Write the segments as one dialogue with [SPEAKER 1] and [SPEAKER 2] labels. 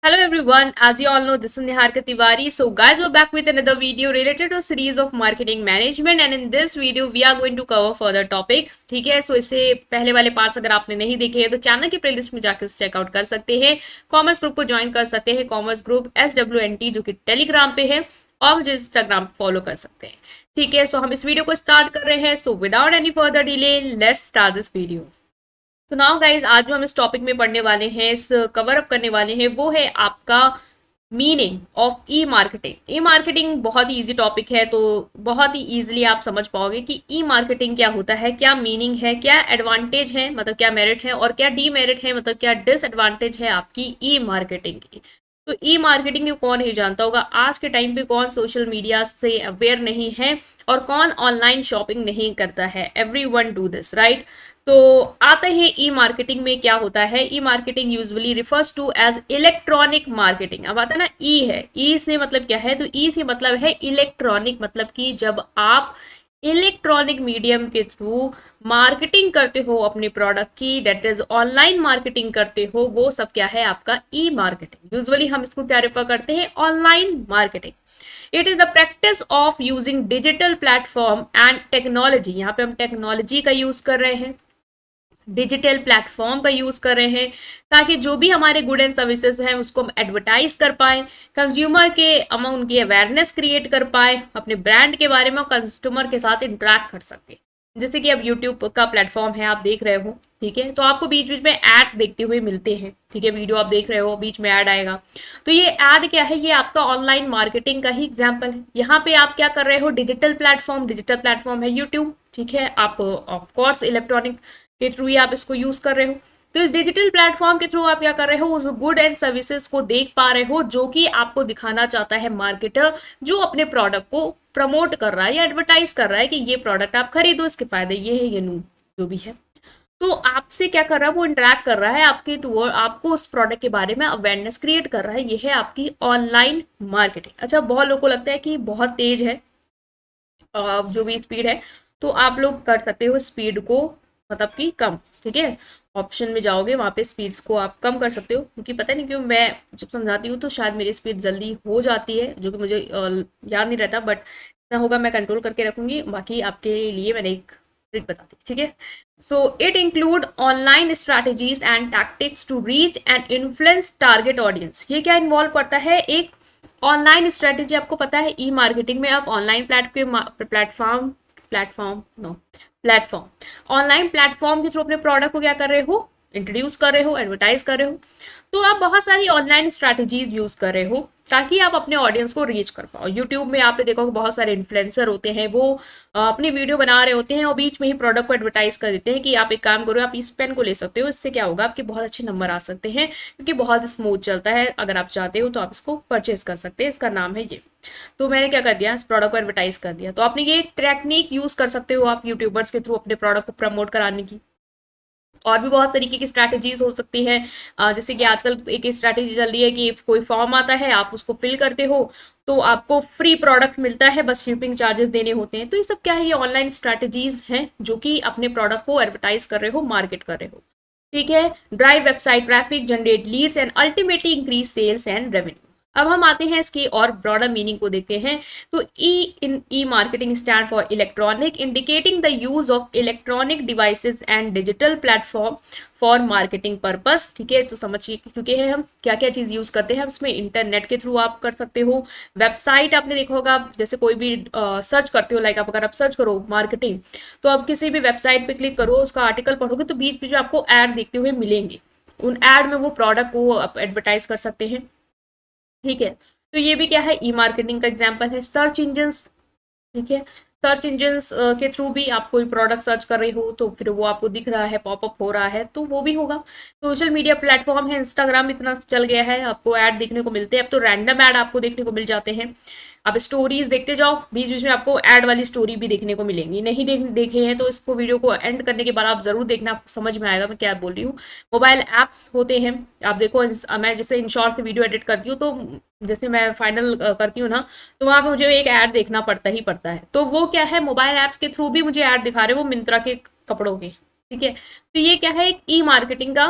[SPEAKER 1] Hello everyone, as you all know, this is Niharika Tiwari. So guys, we're back with another video related to a series of marketing management and in this video we are going to cover further topics. ठीक है, so इससे पहले वाले parts अगर आपने नहीं देखे हैं तो चैनल की प्लेलिस्ट में जाकर चेकआउट कर सकते हैं। कॉमर्स ग्रुप को ज्वाइन कर सकते हैं, कॉमर्स ग्रुप SWNT जो कि टेलीग्राम पे है और मुझे इंस्टाग्राम पे फॉलो कर सकते हैं। ठीक है, सो हम इस वीडियो को स्टार्ट कर रहे हैं। So without any further delay let's start this video. तो नाउ गाइज, आज जो हम इस टॉपिक में पढ़ने वाले हैं, इस कवर अप करने वाले हैं, वो है आपका meaning of e marketing. E marketing बहुत ही इजी टॉपिक है, तो बहुत ही इजीली आप समझ पाओगे कि ई मार्केटिंग क्या होता है, क्या मीनिंग है, क्या एडवांटेज है, मतलब क्या मेरिट है और क्या डीमेरिट है, मतलब क्या डिसएडवांटेज है आपकी ई मार्केटिंग की। तो ई मार्केटिंग को कौन नहीं जानता होगा। आज के टाइम पे कौन सोशल मीडिया से अवेयर नहीं है और कौन ऑनलाइन शॉपिंग नहीं करता है। Everyone do this, right. तो आते हैं ई मार्केटिंग में क्या होता है। E marketing usually refers to as electronic marketing. अब आता है ना, ई है, ई से मतलब क्या है, तो ई से मतलब है इलेक्ट्रॉनिक, मतलब कि जब आप इलेक्ट्रॉनिक मीडियम के थ्रू मार्केटिंग करते हो अपने प्रोडक्ट की, डेट इज ऑनलाइन मार्केटिंग करते हो, वो सब क्या है आपका ई मार्केटिंग। यूजुअली हम इसको क्या रेफर करते हैं, online marketing. It is the practice of using digital platform and technology. यहाँ पे हम टेक्नोलॉजी का यूज कर रहे हैं, डिजिटल प्लेटफॉर्म का यूज कर रहे हैं, ताकि जो भी हमारे गुड एंड सर्विसेज हैं उसको हम एडवर्टाइज कर पाए, कंज्यूमर के अमंग उनकी अवेयरनेस क्रिएट कर पाए, अपने ब्रांड के बारे में कस्टमर के साथ इंटरेक्ट कर सके। जैसे कि अब यूट्यूब का प्लेटफॉर्म है, आप देख रहे हो, ठीक है, तो आपको बीच बीच में एड्स देखते हुए मिलते हैं। ठीक है, वीडियो आप देख रहे हो, बीच में ऐड आएगा, तो ये ऐड क्या है, ये आपका ऑनलाइन मार्केटिंग का ही एग्जाम्पल है। यहाँ पे आप क्या कर रहे हो, डिजिटल प्लेटफॉर्म है यूट्यूब। ठीक है, आप ऑफ कोर्स इलेक्ट्रॉनिक के थ्रू ही आप इसको यूज कर रहे हो। तो इस डिजिटल प्लेटफॉर्म के थ्रू आप क्या कर रहे हो, उस गुड एंड सर्विसेज को देख पा रहे हो जो कि आपको दिखाना चाहता है मार्केटर, जो अपने प्रोडक्ट को प्रमोट कर रहा है या एडवर्टाइज कर रहा है कि ये प्रोडक्ट आप खरीदो, इसके फायदे ये है, ये नू जो भी है। तो आपसे क्या कर रहा है, वो इंटरेक्ट कर रहा है आपके टूवर्ड, आपको उस प्रोडक्ट के बारे में अवेयरनेस क्रिएट कर रहा है। ये है आपकी ऑनलाइन मार्केटिंग। अच्छा, बहुत लोगों को लगता है कि बहुत तेज है जो भी स्पीड है, तो आप लोग कर सकते हो स्पीड को मतलब कि कम। ठीक है, ऑप्शन में जाओगे, वहाँ पे स्पीड्स को आप कम कर सकते हो, क्योंकि पता नहीं क्यों मैं जब समझाती हूँ तो शायद मेरी स्पीड जल्दी हो जाती है, जो कि मुझे याद नहीं रहता, बट इतना होगा मैं कंट्रोल करके रखूंगी। बाकी आपके लिए मैंने एक ट्रिक बताती, ठीक है। So it include online strategies and tactics to reach and influence target audience. ये क्या इन्वॉल्व करता है, एक ऑनलाइन स्ट्रैटेजी। आपको पता है ई मार्केटिंग में आप online platform platform no platform online platform के थ्रू अपने प्रोडक्ट को क्या कर रहे हो, इंट्रोड्यूस कर रहे हो, एडवर्टाइज कर रहे हो। तो आप बहुत सारी ऑनलाइन स्ट्रैटेजीज यूज कर रहे हो ताकि आप अपने ऑडियंस को रीच कर पाओ। यूट्यूब में आपने देखा बहुत सारे इन्फ्लुएंसर होते हैं, वो अपनी वीडियो बना रहे होते हैं और बीच में ही प्रोडक्ट को एडवर्टाइज कर देते हैं कि आप एक काम करो, आप इस पेन को ले सकते हो, इससे क्या होगा, आपके बहुत अच्छे नंबर आ सकते हैं, क्योंकि बहुत स्मूथ चलता है, अगर आप चाहते हो तो आप इसको परचेज कर सकते हैं, इसका नाम है ये। तो मैंने क्या कर दिया, इस प्रोडक्ट को एडवर्टाइज कर दिया। तो आपने ये टेक्निक यूज कर सकते हो आप यूट्यूबर्स के थ्रू अपने प्रोडक्ट को प्रमोट कराने की। और भी बहुत तरीके की स्ट्रैटेजीज हो सकती हैं। जैसे कि आजकल एक स्ट्रैटेजी चल रही है कि कोई फॉर्म आता है, आप उसको फिल करते हो तो आपको फ्री प्रोडक्ट मिलता है, बस शिपिंग चार्जेस देने होते हैं। तो ये सब क्या है, ये ऑनलाइन स्ट्रैटेजीज हैं जो कि अपने प्रोडक्ट को एडवर्टाइज कर रहे हो, मार्केट कर रहे हो। ठीक है, drive website traffic, generate leads and ultimately increase sales and revenue. अब हम आते हैं इसकी और ब्रॉडर मीनिंग को देखते हैं। तो E in e marketing stand for electronic, indicating the use of electronic devices and digital platform for marketing purpose. ठीक है, तो समझ चुके हैं हम क्या क्या चीज यूज करते हैं। इसमें इंटरनेट के थ्रू आप कर सकते हो, वेबसाइट आपने देखा होगा, जैसे कोई भी सर्च करते हो, लाइक आप अगर आप सर्च करो मार्केटिंग, तो आप किसी भी वेबसाइट पे क्लिक करो, उसका आर्टिकल पढ़ोगे तो बीच बीच में आपको ऐड देखते हुए मिलेंगे, उन ऐड में वो प्रोडक्ट को आप एडवर्टाइज कर सकते हैं। ठीक है, तो ये भी क्या है, ई मार्केटिंग का एग्जाम्पल है। सर्च इंजन्स, ठीक है, सर्च इंजन्स के थ्रू भी आप कोई प्रोडक्ट सर्च कर रहे हो तो फिर वो आपको दिख रहा है, पॉपअप हो रहा है, तो वो भी होगा। सोशल मीडिया प्लेटफॉर्म है, इंस्टाग्राम इतना चल गया है, आपको ऐड देखने को मिलते हैं। अब तो रैंडम ऐड आपको देखने को मिल जाते हैं। आप स्टोरीज देखते जाओ, बीच बीच में आपको ऐड वाली स्टोरी भी देखने को मिलेंगी। नहीं देखे हैं तो इसको वीडियो को एंड करने के बाद आप जरूर देखना, आपको समझ में आएगा मैं क्या बोल रही हूँ। मोबाइल ऐप्स होते हैं, आप देखो, मैं जैसे इन शॉर्ट से वीडियो एडिट करती हूँ, तो जैसे मैं फाइनल करती हूँ ना, तो वहां पे मुझे एक ऐड देखना पड़ता ही पड़ता है। तो वो क्या है, मोबाइल ऐप्स के थ्रू भी मुझे ऐड दिखा रहे हैं, वो मिंत्रा के कपड़ों के। ठीक है, तो ये क्या है, एक ई मार्केटिंग का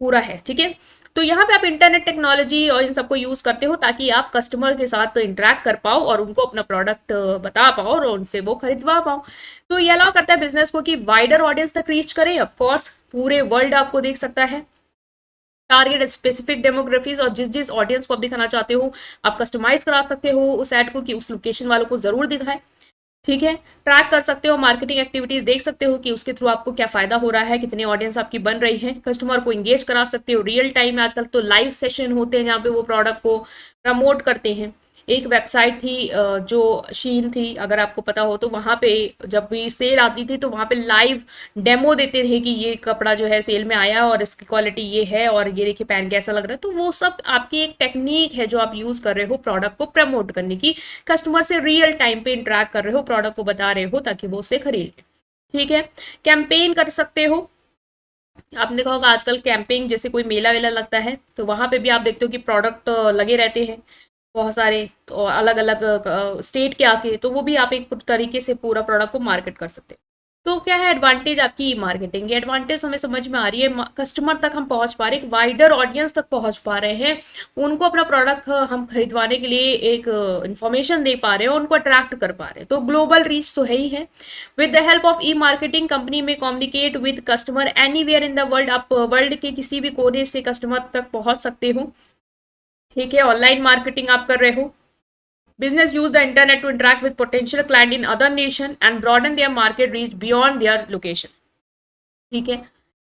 [SPEAKER 1] पूरा है। ठीक है, तो यहाँ पे आप इंटरनेट टेक्नोलॉजी और इन सबको यूज करते हो ताकि आप कस्टमर के साथ इंटरेक्ट कर पाओ और उनको अपना प्रोडक्ट बता पाओ और उनसे वो खरीदवा पाओ। तो ये अलाउ करता है बिजनेस को कि वाइडर ऑडियंस तक रीच करें। ऑफ कोर्स पूरे वर्ल्ड आपको देख सकता है, टारगेट स्पेसिफिक डेमोग्राफीज, और जिस जिस ऑडियंस को आप दिखाना चाहते हो आप कस्टमाइज करा सकते हो उस एड को कि उस लोकेशन वालों को जरूर दिखाए। ठीक है, ट्रैक कर सकते हो मार्केटिंग एक्टिविटीज, देख सकते हो कि उसके थ्रू आपको क्या फायदा हो रहा है, कितनी ऑडियंस आपकी बन रही है, कस्टमर को इंगेज करा सकते हो रियल टाइम में। आजकल तो लाइव सेशन होते हैं जहाँ पे वो प्रोडक्ट को प्रमोट करते हैं। एक वेबसाइट थी जो शीन थी, अगर आपको पता हो, तो वहाँ पे जब भी सेल आती थी तो वहाँ पे लाइव डेमो देते थे कि ये कपड़ा जो है सेल में आया और इसकी क्वालिटी ये है और ये देखिए पहन कैसा लग रहा है। तो वो सब आपकी एक टेक्निक है जो आप यूज कर रहे हो प्रोडक्ट को प्रमोट करने की, कस्टमर से रियल टाइम पे इंटरेक्ट कर रहे हो, प्रोडक्ट को बता रहे हो ताकि वो उसे खरीद ले। ठीक है, कैंपेन कर सकते हो। आपने देखा होगा आजकल कैंपेन, जैसे कोई मेला वेला लगता है तो वहां पे भी आप देखते हो कि प्रोडक्ट लगे रहते हैं बहुत सारे, तो अलग अलग स्टेट के आके, तो वो भी आप एक तरीके से पूरा प्रोडक्ट को मार्केट कर सकते हैं। तो क्या है एडवांटेज आपकी ई मार्केटिंग? एडवांटेज हमें समझ में आ रही है, कस्टमर तक हम पहुंच पा रहे हैं, एक वाइडर ऑडियंस तक पहुंच पा रहे हैं, उनको अपना प्रोडक्ट हम खरीदवाने के लिए एक इंफॉर्मेशन दे पा रहे हैं, उनको अट्रैक्ट कर पा रहे हैं। तो ग्लोबल रीच तो है ही है। With the help of e marketing company में communicate with customer anywhere in the world, आप वर्ल्ड के किसी भी कोने से कस्टमर तक पहुंच सकते हो। ठीक है, ऑनलाइन मार्केटिंग आप कर रहे हो। Business use the internet to interact with potential client in other nation and broaden their market reach beyond their location. ठीक है,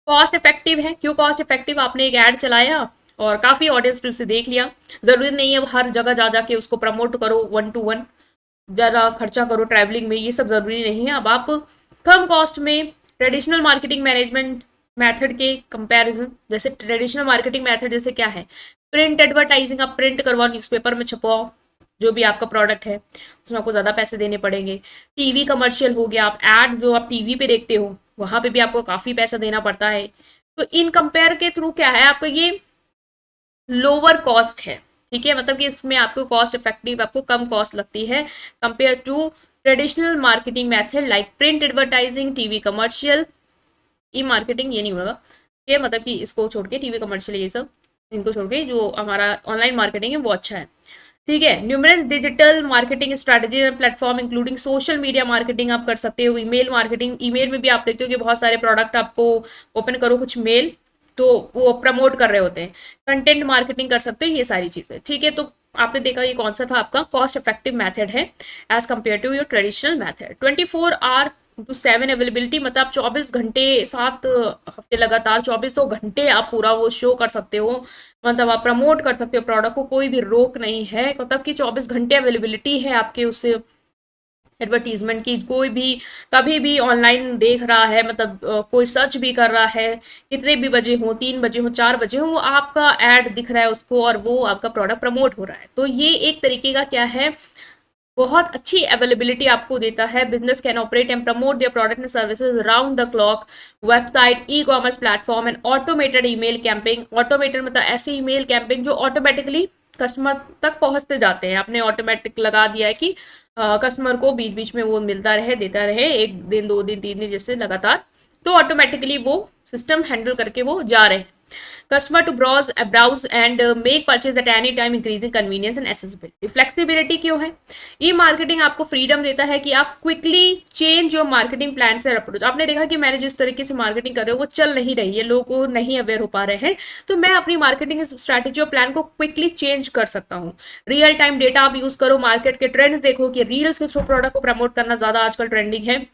[SPEAKER 1] कॉस्ट इफेक्टिव है। क्यों कॉस्ट इफेक्टिव? आपने एक ऐड चलाया और काफी ऑडियंस ने उसे देख लिया, जरूरी नहीं है हर जगह जा जाके उसको प्रमोट करो 1 to 1, ज़्यादा खर्चा करो ट्रैवलिंग में, ये सब ज़रूरी नहीं है। अब आप कम कॉस्ट में ट्रेडिशनल मार्केटिंग मैनेजमेंट मेथड के कंपैरिजन, जैसे ट्रेडिशनल मार्केटिंग मेथड जैसे क्या है, प्रिंट एडवर्टाइजिंग, आप प्रिंट करवाओ, न्यूज़पेपर में छपवाओ जो भी आपका प्रोडक्ट है, उसमें आपको ज़्यादा पैसे देने पड़ेंगे। टीवी कमर्शियल हो गया, आप ऐड जो आप टीवी पे देखते हो वहाँ पे भी आपको काफ़ी पैसा देना पड़ता है। तो इन कंपेयर के थ्रू क्या है, आपको ये लोअर कॉस्ट है। ठीक है, मतलब कि इसमें आपको कॉस्ट इफेक्टिव, आपको कम कॉस्ट लगती है compare to traditional marketing method like print advertising, TV commercial. E marketing ये नहीं होगा, ये मतलब कि इसको छोड़ के टीवी कमर्शियल ये सब इनको छोड़ के जो हमारा ऑनलाइन मार्केटिंग है वो अच्छा है। ठीक है, numerous digital marketing strategy and platform including social media marketing आप कर सकते हो। ईमेल मार्केटिंग, ईमेल में भी आप देखते हो कि बहुत सारे प्रोडक्ट आपको ओपन करो कुछ मेल तो वो प्रमोट कर रहे होते हैं। कंटेंट मार्केटिंग कर सकते हो, ये सारी चीजें। ठीक है, तो आपने देखा ये कौन सा था आपका कॉस्ट इफेक्टिव मेथड है as compare to your traditional method. 24 hour/7 availability, मतलब आप 24 घंटे 7 हफ्ते लगातार 2400 घंटे आप पूरा वो शो कर सकते हो, मतलब आप प्रमोट कर सकते हो प्रोडक्ट को, कोई भी रोक नहीं है। मतलब कि 24 घंटे अवेलेबिलिटी है आपके उस एडवर्टीजमेंट की। कोई भी कभी भी ऑनलाइन देख रहा है, मतलब कोई सर्च भी कर रहा है, कितने भी बजे हो, 3 बजे हो, 4 बजे हो, वो आपका ऐड दिख रहा है उसको और वो आपका प्रोडक्ट प्रमोट हो रहा है। तो ये एक तरीके का क्या है, बहुत अच्छी अवेलेबिलिटी आपको देता है। Business can operate and promote their product and services round the clock, website, e commerce platform and automated email camping. Automated मतलब ऐसे ईमेल कैंपिंग जो ऑटोमेटिकली कस्टमर तक पहुंचते जाते हैं। आपने ऑटोमेटिक लगा दिया है कि कस्टमर को बीच बीच में वो मिलता रहे, देता रहे, 1 दिन 2 दिन 3 दिन जैसे लगातार, तो ऑटोमेटिकली वो सिस्टम हैंडल करके वो जा रहे हैं। Customer to browse and make purchase at any time, increasing convenience and accessibility. Flexibility क्यों है? ई मार्केटिंग आपको फ्रीडम देता है कि आप quickly change your marketing plan से अप्रोच। आपने देखा कि मैंने जिस तरीके से मार्केटिंग कर रहे हो वो चल नहीं रही है, लोग को नहीं अवेयर हो पा रहे हैं, तो मैं अपनी मार्केटिंग स्ट्रैटेजी और प्लान को क्विकली चेंज कर सकता हूँ। रियल टाइम डेटा आप यूज करो, मार्केट के ट्रेंड्स देखो कि रील्स के थ्रू प्रोडक्ट को प्रमोट करना ज्यादा आजकल ट्रेंडिंग है,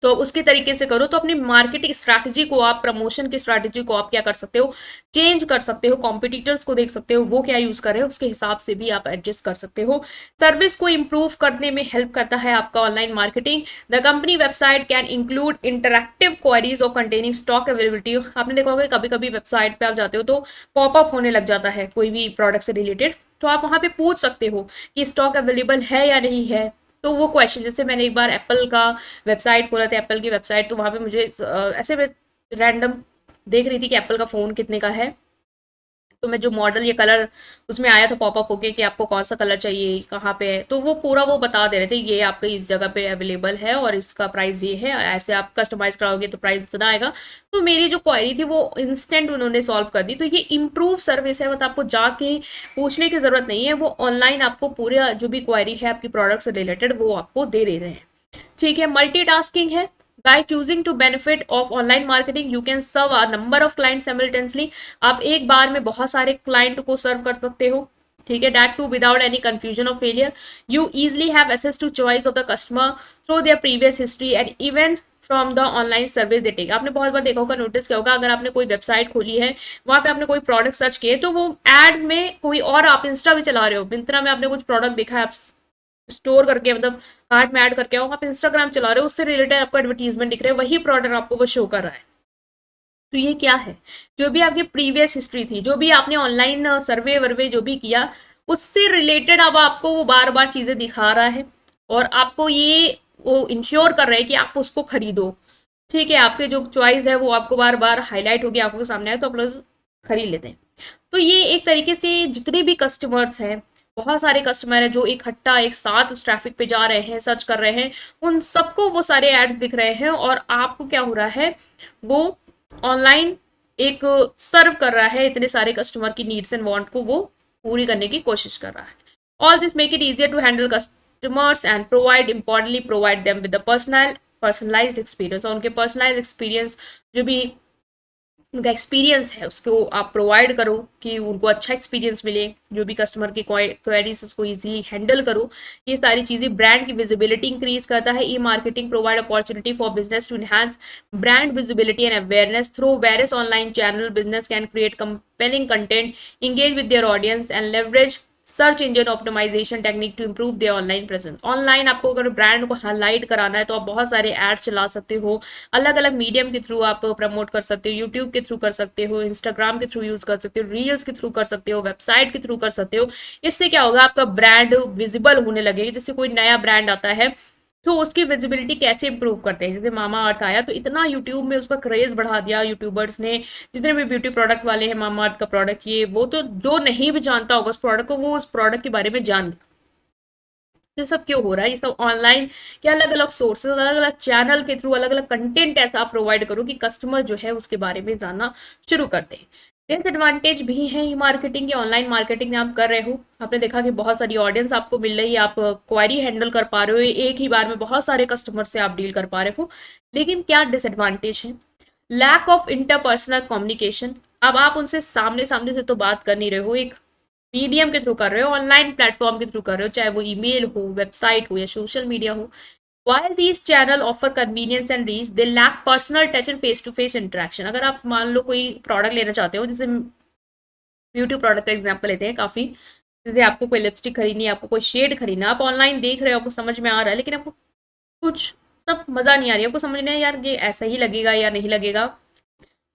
[SPEAKER 1] तो उसके तरीके से करो। तो अपनी मार्केटिंग स्ट्रैटेजी को आप, प्रमोशन की स्ट्रैटेजी को आप क्या कर सकते हो, चेंज कर सकते हो। कॉम्पिटिटर्स को देख सकते हो वो क्या यूज कर रहे हो, उसके हिसाब से भी आप एडजस्ट कर सकते हो। सर्विस को इंप्रूव करने में हेल्प करता है आपका online marketing. The company website can include interactive queries और कंटेनिंग स्टॉक अवेलेबिलिटी। आपने देखा होगा कभी कभी वेबसाइट पे आप जाते हो तो पॉपअप होने लग जाता है कोई भी प्रोडक्ट से रिलेटेड, तो आप वहां पे पूछ सकते हो कि स्टॉक अवेलेबल है या नहीं है। तो वो क्वेश्चन, जैसे मैंने एक बार एप्पल का वेबसाइट खोला था, एप्पल की वेबसाइट, तो वहाँ पे मुझे ऐसे मैं रैंडम देख रही थी कि एप्पल का फ़ोन कितने का है, तो मैं जो मॉडल ये कलर उसमें आया था पॉपअप होके कि आपको कौन सा कलर चाहिए कहाँ पे है, तो वो पूरा वो बता दे रहे थे ये आपके इस जगह पे अवेलेबल है और इसका प्राइस ये है, ऐसे आप कस्टमाइज कराओगे तो प्राइस इतना आएगा। तो मेरी जो क्वेरी थी वो इंस्टेंट उन्होंने सॉल्व कर दी। तो ये इम्प्रूव सर्विस है, मतलब आपको जाके पूछने की जरूरत नहीं है, वो ऑनलाइन आपको पूरा जो भी क्वेरी है आपकी प्रोडक्ट से रिलेटेड वो आपको दे रहे हैं। ठीक है, मल्टीटास्किंग है। By choosing to benefit of online marketing, you can serve a number of clients simultaneously. आप एक बार में बहुत सारे क्लाइंट को सर्व कर सकते हो। ठीक है, that too without any confusion or failure. You easily have access to choice of the customer through their previous history and even from the online service they take. आपने बहुत बार देखा होगा, नोटिस किया होगा, अगर आपने कोई वेबसाइट खोली है, वहां पे आपने कोई प्रोडक्ट सर्च किए तो वो एड्स में कोई और, आप इंस्टा भी चला रहे हो, मिंत्रा में आपने कुछ प्रोडक्ट देखा है, आप स्टोर करके मतलब कार्ट में ऐड करके आओ, आप इंस्टाग्राम चला रहे हो, उससे रिलेटेड आपको एडवर्टीजमेंट दिख रहा है, वही प्रोडक्ट आपको वो शो कर रहा है। तो ये क्या है, जो भी आपकी प्रीवियस हिस्ट्री थी, जो भी आपने ऑनलाइन सर्वे वर्वे जो भी किया, उससे रिलेटेड अब आपको वो बार बार चीजें दिखा रहा है और आपको ये वो इंश्योर कर रहा है कि आप उसको खरीदो। ठीक है, आपके जो चॉइस है वो आपको बार बार हाईलाइट होगी, आंखों के सामने आए तो आप लोग खरीद लेते हैं। तो ये एक तरीके से जितने भी कस्टमर्स हैं, बहुत सारे कस्टमर है जो इकट्ठा एक साथ उस ट्रैफिक पे जा रहे हैं, सर्च कर रहे हैं, उन सबको वो सारे एड्स दिख रहे हैं और आपको क्या हो रहा है, वो ऑनलाइन एक सर्व कर रहा है, इतने सारे कस्टमर की नीड्स एंड वांट को वो पूरी करने की कोशिश कर रहा है। All this make it easier to handle customers and provide importantly provide them with the personalised experience. और उनके पर्सनलाइज एक्सपीरियंस जो भी उनका एक्सपीरियंस है उसको आप प्रोवाइड करो कि उनको अच्छा एक्सपीरियंस मिले, जो भी कस्टमर की क्वेरीज उसको इजीली हैंडल करो। ये सारी चीज़ें ब्रांड की विजिबिलिटी इंक्रीज करता है। E marketing provide opportunity for business to enhance brand visibility and awareness through various online channel. Business can create compelling content, engage with their audience and leverage search engine optimization technique to improve their online presence. Online आपको अगर brand को highlight कराना है तो आप बहुत सारे add चला सकते हो, अलग अलग मीडियम के थ्रू आप प्रमोट कर सकते हो, यूट्यूब के थ्रू कर सकते हो, इंस्टाग्राम के थ्रू यूज कर सकते हो, रील्स के थ्रू कर सकते हो, वेबसाइट के थ्रू कर सकते हो। इससे क्या होगा, आपका ब्रांड विजिबल होने लगेगा। जैसे कोई नया ब्रांड आता है तो उसकी विजिबिलिटी कैसे इंप्रूव करते हैं, जैसे मामा अर्थ आया तो इतना यूट्यूब में उसका क्रेज बढ़ा दिया यूट्यूबर्स ने, जितने भी ब्यूटी प्रोडक्ट वाले हैं, मामा अर्थ का प्रोडक्ट ये वो, तो जो नहीं भी जानता होगा उस प्रोडक्ट को, वो उस प्रोडक्ट के बारे में जान गया। ये सब क्यों हो रहा है, ये सब ऑनलाइन के अलग अलग सोर्सेज, अलग अलग चैनल के थ्रू अलग अलग कंटेंट ऐसा आप प्रोवाइड करो कि कस्टमर जो है उसके बारे में जानना शुरू कर दे। डिसएडवांटेज भी है ई मार्केटिंग की। ऑनलाइन मार्केटिंग आप कर रहे हो, आपने देखा कि बहुत सारी ऑडियंस आपको मिल रही है, आप क्वारी हैंडल कर पा रहे हो, एक ही बार में बहुत सारे कस्टमर से आप डील कर पा रहे हो। लेकिन क्या डिसएडवांटेज है, लैक ऑफ इंटरपर्सनल कम्युनिकेशन। अब आप उनसे सामने सामने से तो बात कर नहीं रहे हो, एक मीडियम के थ्रू कर रहे हो, ऑनलाइन प्लेटफॉर्म के थ्रू कर रहे हो, चाहे वो ईमेल हो, वेबसाइट हो या सोशल मीडिया हो। While these channel offer convenience and reach, they lack personal touch and face-to-face interaction। अगर आप मान लो कोई प्रोडक्ट लेना चाहते हो, जैसे ब्यूटी प्रोडक्ट का एग्जांपल लेते हैं काफ़ी, जैसे आपको कोई लिपस्टिक खरीदनी है, आपको कोई शेड खरीदना, आप ऑनलाइन देख रहे हो, आपको समझ में आ रहा है, लेकिन आपको कुछ तब मज़ा नहीं आ रही है, आपको समझ नहीं यार ये ऐसा ही लगेगा या नहीं लगेगा,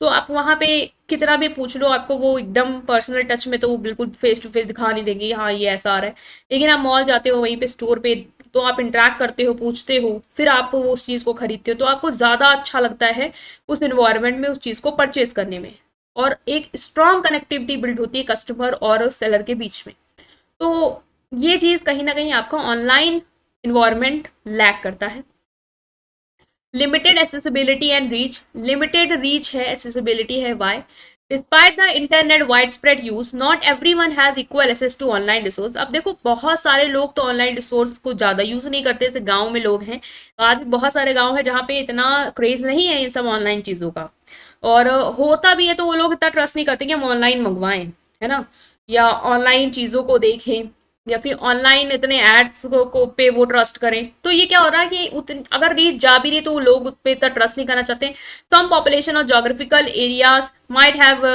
[SPEAKER 1] तो आप वहाँ पे कितना भी पूछ लो, आपको वो एकदम पर्सनल टच में तो वो बिल्कुल फेस टू फेस दिखा नहीं देंगे, हाँ ये ऐसा आ रहा है। लेकिन आप मॉल जाते हो, वहीं पे स्टोर पे, तो आप इंटरेक्ट करते हो, पूछते हो, फिर आप वो उस चीज़ को खरीदते हो, तो आपको ज़्यादा अच्छा लगता है उस इन्वायरमेंट में उस चीज़ को परचेज करने में, और एक स्ट्रॉन्ग कनेक्टिविटी बिल्ड होती है कस्टमर और सेलर के बीच में। तो ये चीज़ कहीं ना कहीं आपका ऑनलाइन इन्वायरमेंट लैक करता है। Limited accessibility and reach, limited reach है, एसेसिबिलिटी है। Why? Despite the internet wide spread use, not everyone has equal access to online resource. अब देखो बहुत सारे लोग तो ऑनलाइन रिसोर्स को ज़्यादा यूज़ नहीं करते, जैसे गाँव में लोग हैं, आज भी बहुत सारे गाँव हैं जहाँ पे इतना क्रेज नहीं है इन सब ऑनलाइन चीज़ों का, और होता भी है तो वो लोग इतना ट्रस्ट नहीं करते कि हम ऑनलाइन मंगवाएं, है ना, या ऑनलाइन चीज़ों को देखें, या फिर ऑनलाइन इतने एड्स को पे वो ट्रस्ट करें। तो ये क्या हो रहा है कि अगर रीच जा भी रही तो लोग उस पे इतना ट्रस्ट नहीं करना चाहते। सम पॉपुलेशन और geographical areas might have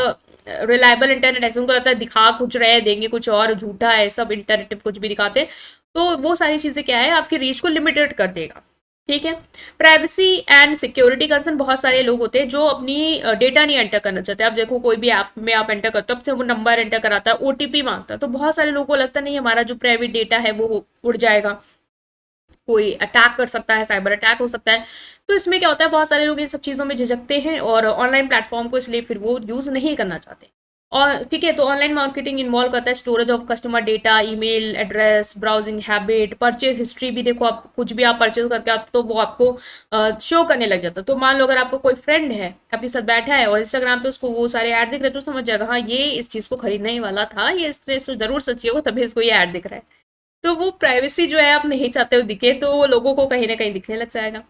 [SPEAKER 1] reliable internet, ऐसे उनको लगता है दिखा कुछ रहे, देंगे कुछ और, झूठा है सब, इंटरनेट कुछ भी दिखाते, तो वो सारी चीज़ें क्या है, आपकी रीच को लिमिटेड कर देगा। ठीक है, प्राइवेसी एंड सिक्योरिटी कंसर्न, बहुत सारे लोग होते हैं जो अपनी डेटा नहीं एंटर करना चाहते। आप देखो कोई भी ऐप में आप एंटर करते हो, अब से वो नंबर एंटर कराता है, ओटीपी मांगता है, तो बहुत सारे लोगों को लगता नहीं हमारा जो प्राइवेट डेटा है वो उड़ जाएगा, कोई अटैक कर सकता है, साइबर अटैक हो सकता है। तो इसमें क्या होता है, बहुत सारे लोग इन सब चीज़ों में झिझकते हैं और ऑनलाइन प्लेटफॉर्म को इसलिए फिर वो यूज़ नहीं करना चाहते। और ठीक है, तो ऑनलाइन मार्केटिंग इन्वॉल्व करता है storage of customer data, email address, browsing habit, purchase history भी। देखो आप कुछ भी आप परचेज करके आते तो वो आपको शो करने लग जाता। तो मान लो अगर आपको कोई फ्रेंड है आपके साथ बैठा है और इंस्टाग्राम पे उसको वो सारे ऐड दिख रहे, तो समझ जाएगा हाँ ये इस चीज़ को खरीदने ही वाला था, ये इसने इसको जरूर सच्ची होगा तभी इसको ये ऐड दिख रहा है। तो वो प्राइवेसी जो है आप नहीं चाहते हो दिखे, तो वो लोगों को कहीं ना कहीं दिखने लग जाएगा।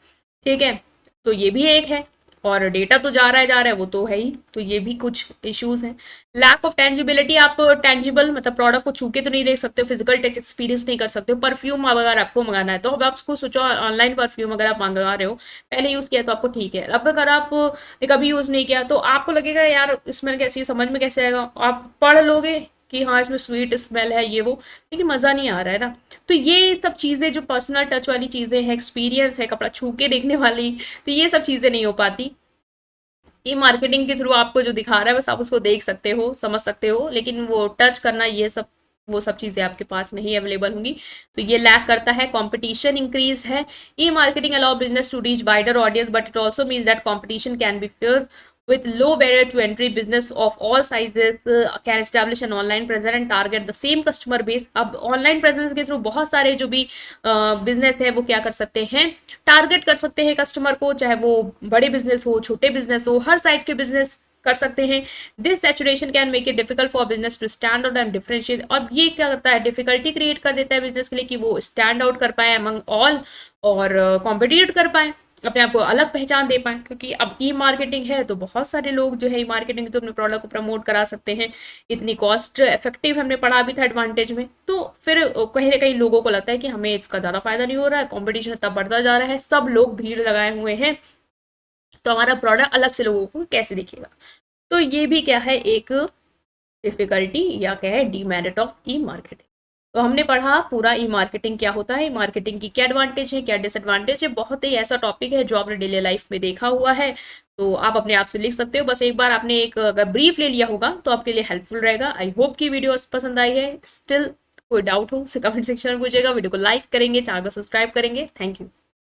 [SPEAKER 1] ठीक है, तो ये भी एक है। और डेटा तो जा रहा है वो तो है ही, तो ये भी कुछ इश्यूज हैं। लैक ऑफ टेंजिबिलिटी, आप टेंजिबल मतलब प्रोडक्ट को छू के तो नहीं देख सकते हो, फिजिकल टच एक्सपीरियंस नहीं कर सकते हो। परफ्यूम अगर आपको मंगाना है तो अब आप उसको सोचो, ऑनलाइन परफ्यूम अगर आप मंगा रहे हो, पहले यूज किया तो आपको ठीक है, अब अगर आप कभी यूज नहीं किया तो आपको लगेगा यार स्मेल कैसी है, समझ में कैसे आएगा, आप पढ़ लोगे कि हाँ इसमें स्वीट स्मेल है ये वो, लेकिन मज़ा नहीं आ रहा है ना। तो ये सब चीज़ें जो पर्सनल टच वाली चीज़ें हैं, एक्सपीरियंस है कपड़ा छू के देखने वाली, तो ये सब चीज़ें नहीं हो पाती। ये मार्केटिंग के थ्रू आपको जो दिखा रहा है बस आप उसको देख सकते हो, समझ सकते हो, लेकिन वो टच करना ये सब वो सब चीज़ें आपके पास नहीं अवेलेबल होंगी। तो ये लैक करता है। कंपटीशन इंक्रीज है। E marketing allow business to reach wider audience, but it also means that competition can be fierce with low barrier to entry. Business of all sizes can establish an online presence and target the same customer base. अब online presence के through बहुत सारे जो भी business है वो क्या कर सकते हैं, टारगेट कर सकते हैं कस्टमर को, चाहे वो बड़े बिजनेस हो छोटे बिजनेस हो, हर साइड के बिजनेस कर सकते हैं। This saturation can make it difficult for business to stand out and differentiate. अब ये क्या करता है, डिफिकल्टी क्रिएट कर देता है बिजनेस के लिए कि वो स्टैंड आउट कर पाए अमंग ऑल, और कॉम्पिटिट कर पाए, अपने आप को अलग पहचान दे पाए। क्योंकि अब ई मार्केटिंग है तो बहुत सारे लोग जो है ई मार्केटिंग तो अपने प्रोडक्ट को प्रमोट करा सकते हैं, इतनी कॉस्ट इफेक्टिव हमने पढ़ा भी था एडवांटेज में। तो फिर कहीं ना कहीं लोगों को लगता है कि हमें इसका ज़्यादा फायदा नहीं हो रहा है, कॉम्पिटिशन इतना बढ़ता जा रहा है, सब लोग भीड़ लगाए हुए हैं, तो हमारा प्रोडक्ट अलग से लोगों को कैसे दिखेगा। तो ये भी क्या है, एक डिफिकल्टी या क्या है, डीमेरिट ऑफ ई मार्केटिंग। तो हमने पढ़ा पूरा ई मार्केटिंग क्या होता है, ई मार्केटिंग की क्या एडवांटेज है क्या डिसएडवांटेज है। बहुत ही ऐसा टॉपिक है जो आपने डेली लाइफ में देखा हुआ है, तो आप अपने आप से लिख सकते हो। बस एक बार आपने एक अगर ब्रीफ ले लिया होगा तो आपके लिए हेल्पफुल रहेगा। आई होप कि वीडियो पसंद आई है। स्टिल कोई डाउट हो उसे कमेंट सेक्शन में पूछेगा, वीडियो को लाइक करेंगे, चैनल को सब्सक्राइब करेंगे। Thank you.